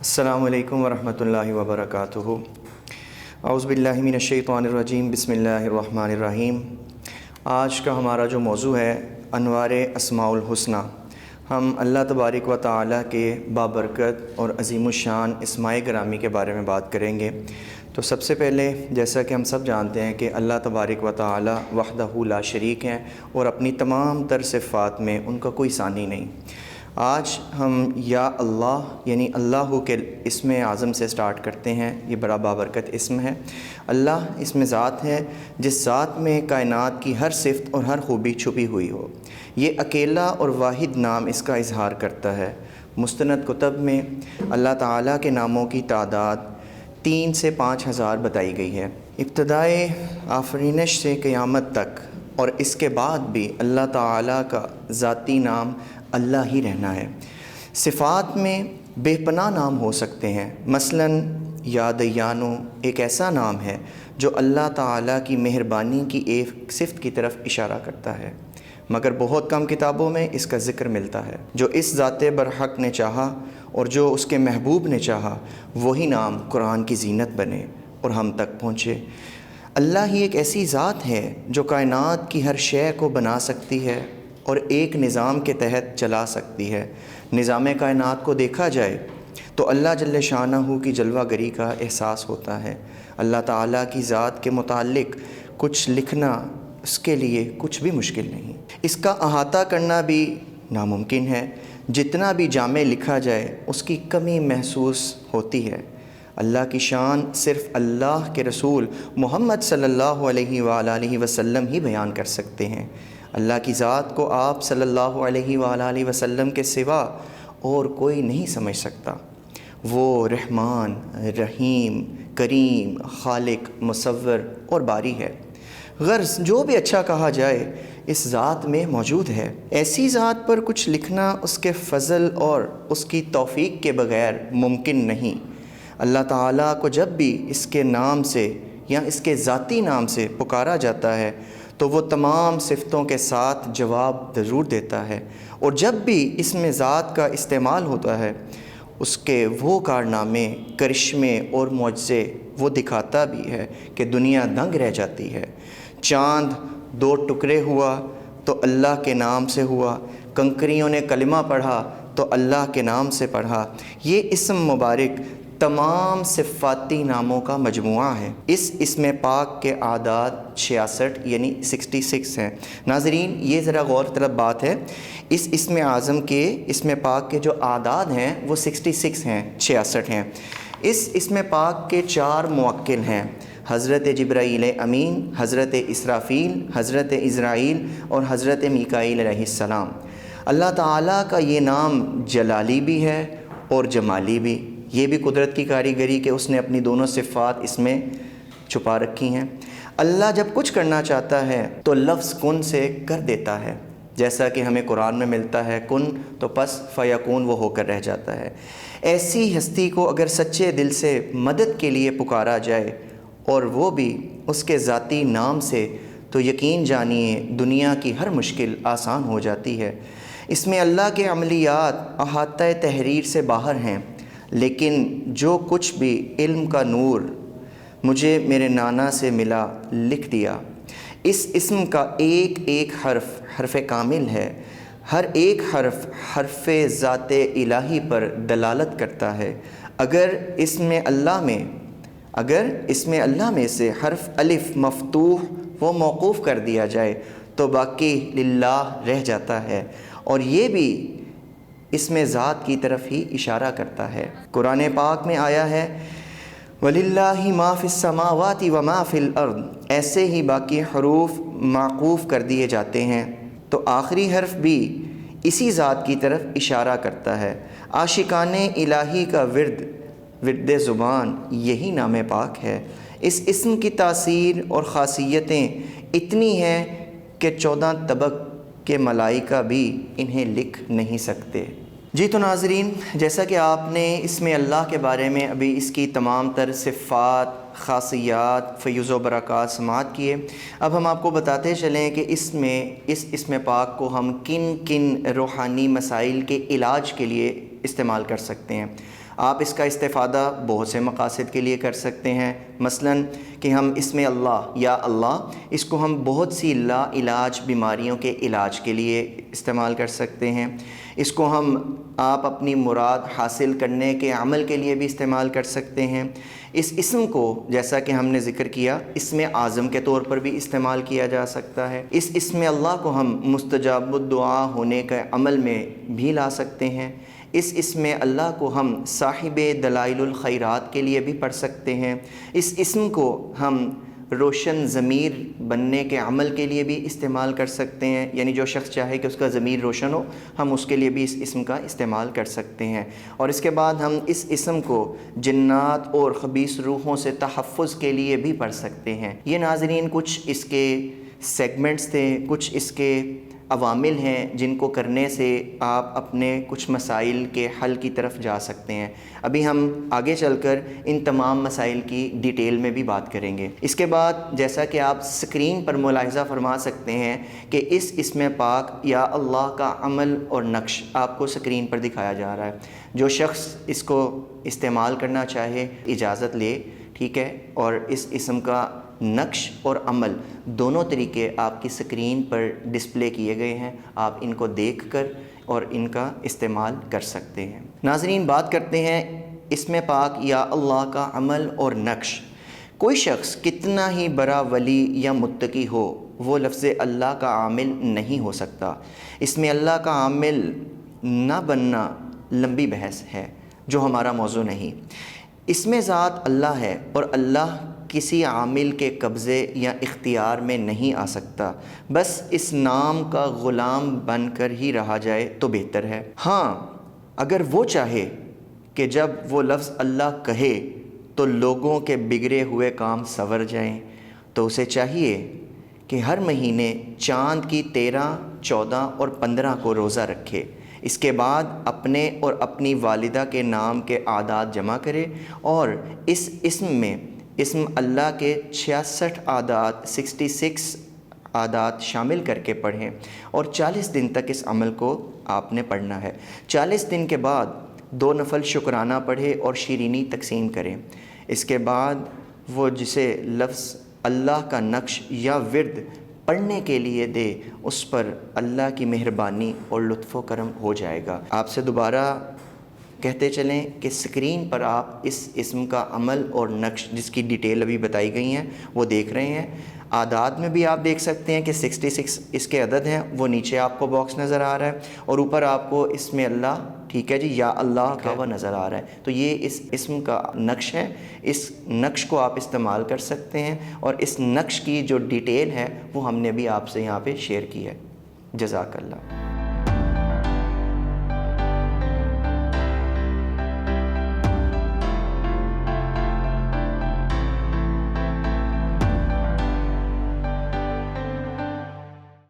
السلام علیکم ورحمۃ اللہ وبرکاتہ۔ اعوذ باللہ من الشیطان الرجیم، بسم اللہ الرحمن الرحیم۔ آج کا ہمارا جو موضوع ہے انوار اسماء الحسنی، ہم اللہ تبارک و تعالیٰ کے بابرکت اور عظیم الشان اسماء گرامی کے بارے میں بات کریں گے۔ تو سب سے پہلے جیسا کہ ہم سب جانتے ہیں کہ اللہ تبارک و تعالیٰ وحدہ لا شریک ہیں اور اپنی تمام تر صفات میں ان کا کوئی ثانی نہیں۔ آج ہم یا اللہ یعنی اللہ کے اسم اعظم سے سٹارٹ کرتے ہیں۔ یہ بڑا بابرکت اسم ہے۔ اللہ اسم ذات ہے جس ذات میں کائنات کی ہر صفت اور ہر خوبی چھپی ہوئی ہو۔ یہ اکیلا اور واحد نام اس کا اظہار کرتا ہے۔ مستند کتب میں اللہ تعالیٰ کے ناموں کی تعداد 3 سے 5 ہزار بتائی گئی ہے۔ ابتدائے آفرینش سے قیامت تک اور اس کے بعد بھی اللہ تعالیٰ کا ذاتی نام اللہ ہی رہنا ہے۔ صفات میں بے پناہ نام ہو سکتے ہیں، مثلاً یا دیانو ایک ایسا نام ہے جو اللہ تعالیٰ کی مہربانی کی ایک صفت کی طرف اشارہ کرتا ہے، مگر بہت کم کتابوں میں اس کا ذکر ملتا ہے۔ جو اس ذات برحق نے چاہا اور جو اس کے محبوب نے چاہا وہی نام قرآن کی زینت بنے اور ہم تک پہنچے۔ اللہ ہی ایک ایسی ذات ہے جو کائنات کی ہر شے کو بنا سکتی ہے اور ایک نظام کے تحت چلا سکتی ہے۔ نظام کائنات کو دیکھا جائے تو اللہ جل شانہ کی جلوہ گری کا احساس ہوتا ہے۔ اللہ تعالیٰ کی ذات کے متعلق کچھ لکھنا اس کے لیے کچھ بھی مشکل نہیں، اس کا احاطہ کرنا بھی ناممکن ہے۔ جتنا بھی جامع لکھا جائے اس کی کمی محسوس ہوتی ہے۔ اللہ کی شان صرف اللہ کے رسول محمد صلی اللہ علیہ وآلہ وسلم ہی بیان کر سکتے ہیں۔ اللہ کی ذات کو آپ صلی اللہ علیہ وآلہ وسلم کے سوا اور کوئی نہیں سمجھ سکتا۔ وہ رحمان، رحیم، کریم، خالق، مصور اور باری ہے۔ غرض جو بھی اچھا کہا جائے اس ذات میں موجود ہے۔ ایسی ذات پر کچھ لکھنا اس کے فضل اور اس کی توفیق کے بغیر ممکن نہیں۔ اللہ تعالیٰ کو جب بھی اس کے نام سے یا اس کے ذاتی نام سے پکارا جاتا ہے تو وہ تمام صفتوں کے ساتھ جواب ضرور دیتا ہے، اور جب بھی اسم ذات کا استعمال ہوتا ہے اس کے وہ کارنامے، کرشمے اور معجزے وہ دکھاتا بھی ہے کہ دنیا دنگ رہ جاتی ہے۔ چاند 2 ٹکڑے ہوا تو اللہ کے نام سے ہوا، کنکریوں نے کلمہ پڑھا تو اللہ کے نام سے پڑھا۔ یہ اسم مبارک تمام صفاتی ناموں کا مجموعہ ہے۔ اس اسم پاک کے اعداد 66 یعنی 66 ہیں۔ ناظرین یہ ذرا غور طلب بات ہے، اس اسم اعظم کے اسم پاک کے جو اعداد ہیں وہ 66 ہیں، 66 ہیں۔ اس اسم پاک کے 4 موکل ہیں، حضرت جبرائیل امین، حضرت اسرافیل، حضرت عزرائیل اور حضرت میکائیل علیہ السلام۔ اللہ تعالیٰ کا یہ نام جلالی بھی ہے اور جمالی بھی۔ یہ بھی قدرت کی کاریگری کہ اس نے اپنی دونوں صفات اس میں چھپا رکھی ہیں۔ اللہ جب کچھ کرنا چاہتا ہے تو لفظ کن سے کر دیتا ہے، جیسا کہ ہمیں قرآن میں ملتا ہے کن تو پس فیکون وہ ہو کر رہ جاتا ہے۔ ایسی ہستی کو اگر سچے دل سے مدد کے لیے پکارا جائے اور وہ بھی اس کے ذاتی نام سے، تو یقین جانیے دنیا کی ہر مشکل آسان ہو جاتی ہے۔ اس میں اللہ کے عملیات احاطہ تحریر سے باہر ہیں، لیکن جو کچھ بھی علم کا نور مجھے میرے نانا سے ملا لکھ دیا۔ اس اسم کا ایک ایک حرف کامل ہے۔ ہر ایک حرف ذات الہی پر دلالت کرتا ہے۔ اگر اسم اللہ میں سے حرف الف مفتوح و موقوف کر دیا جائے تو باقی للہ رہ جاتا ہے، اور یہ بھی اسم ذات کی طرف ہی اشارہ کرتا ہے۔ قرآن پاک میں آیا ہے وَلِلَّهِ مَا فِي السَّمَاوَاتِ وَمَا فِي الْأَرْضِ، ایسے ہی باقی حروف معقوف کر دیے جاتے ہیں تو آخری حرف بھی اسی ذات کی طرف اشارہ کرتا ہے۔ عاشقان الہی کا ورد زبان یہی نام پاک ہے۔ اس اسم کی تاثیر اور خاصیتیں اتنی ہیں کہ 14 طبق کے ملائکہ بھی انہیں لکھ نہیں سکتے۔ جی تو ناظرین، جیسا کہ آپ نے اسم اللہ کے بارے میں ابھی اس کی تمام تر صفات، خاصیات، فیوز و برکات سماعت کیے، اب ہم آپ کو بتاتے چلیں کہ اس اسم پاک کو ہم کن کن روحانی مسائل کے علاج کے لیے استعمال کر سکتے ہیں۔ آپ اس کا استفادہ بہت سے مقاصد کے لیے کر سکتے ہیں، مثلاً کہ ہم اسم اللہ یا اللہ اس کو ہم بہت سی لا علاج بیماریوں کے علاج کے لیے استعمال کر سکتے ہیں، اس کو آپ اپنی مراد حاصل کرنے کے عمل کے لیے بھی استعمال کر سکتے ہیں۔ اس اسم کو جیسا کہ ہم نے ذکر کیا اسم اعظم کے طور پر بھی استعمال کیا جا سکتا ہے۔ اس اسم اللہ کو ہم مستجاب الدعا ہونے کے عمل میں بھی لا سکتے ہیں۔ اس اسم اللہ کو ہم صاحب دلائل الخیرات کے لیے بھی پڑھ سکتے ہیں۔ اس اسم کو ہم روشن ضمیر بننے کے عمل کے لیے بھی استعمال کر سکتے ہیں، یعنی جو شخص چاہے کہ اس کا ضمیر روشن ہو ہم اس کے لیے بھی اس اسم کا استعمال کر سکتے ہیں۔ اور اس کے بعد ہم اس اسم کو جنات اور خبیث روحوں سے تحفظ کے لیے بھی پڑھ سکتے ہیں۔ یہ ناظرین کچھ اس کے سیگمنٹس تھے، کچھ اس کے عوامل ہیں جن کو کرنے سے آپ اپنے کچھ مسائل کے حل کی طرف جا سکتے ہیں۔ ابھی ہم آگے چل کر ان تمام مسائل کی ڈیٹیل میں بھی بات کریں گے۔ اس کے بعد جیسا کہ آپ سکرین پر ملاحظہ فرما سکتے ہیں کہ اس اسم پاک یا اللہ کا عمل اور نقش آپ کو سکرین پر دکھایا جا رہا ہے۔ جو شخص اس کو استعمال کرنا چاہے اجازت لے، ٹھیک ہے، اور اس اسم کا نقش اور عمل دونوں طریقے آپ کی سکرین پر ڈسپلے کیے گئے ہیں، آپ ان کو دیکھ کر اور ان کا استعمال کر سکتے ہیں۔ ناظرین بات کرتے ہیں اسم پاک یا اللہ کا عمل اور نقش۔ کوئی شخص کتنا ہی بڑا ولی یا متقی ہو وہ لفظ اللہ کا عامل نہیں ہو سکتا۔ اسم اللہ کا عامل نہ بننا لمبی بحث ہے جو ہمارا موضوع نہیں۔ اسم ذات اللہ ہے اور اللہ کسی عامل کے قبضے یا اختیار میں نہیں آ سکتا، بس اس نام کا غلام بن کر ہی رہا جائے تو بہتر ہے۔ ہاں اگر وہ چاہے کہ جب وہ لفظ اللہ کہے تو لوگوں کے بگڑے ہوئے کام سنور جائیں، تو اسے چاہیے کہ ہر مہینے چاند کی 13، 14 اور 15 کو روزہ رکھے، اس کے بعد اپنے اور اپنی والدہ کے نام کے اعداد جمع کرے اور اس اسم میں اسم اللہ کے 66 اعداد 66 اعداد شامل کر کے پڑھیں اور 40 دن تک اس عمل کو آپ نے پڑھنا ہے۔ 40 دن کے بعد 2 نفل شکرانہ پڑھے اور شیرینی تقسیم کریں۔ اس کے بعد وہ جسے لفظ اللہ کا نقش یا ورد پڑھنے کے لیے دے اس پر اللہ کی مہربانی اور لطف و کرم ہو جائے گا۔ آپ سے دوبارہ کہتے چلیں کہ سکرین پر آپ اس اسم کا عمل اور نقش جس کی ڈیٹیل ابھی بتائی گئی ہیں وہ دیکھ رہے ہیں۔ اعداد میں بھی آپ دیکھ سکتے ہیں کہ 66 اس کے عدد ہیں، وہ نیچے آپ کو باکس نظر آ رہا ہے اور اوپر آپ کو اسم اللہ، ٹھیک ہے جی، یا اللہ کا وہ نظر آ رہا ہے۔ تو یہ اس اسم کا نقش ہے، اس نقش کو آپ استعمال کر سکتے ہیں اور اس نقش کی جو ڈیٹیل ہے وہ ہم نے بھی آپ سے یہاں پہ شیئر کی ہے۔ جزاک اللہ۔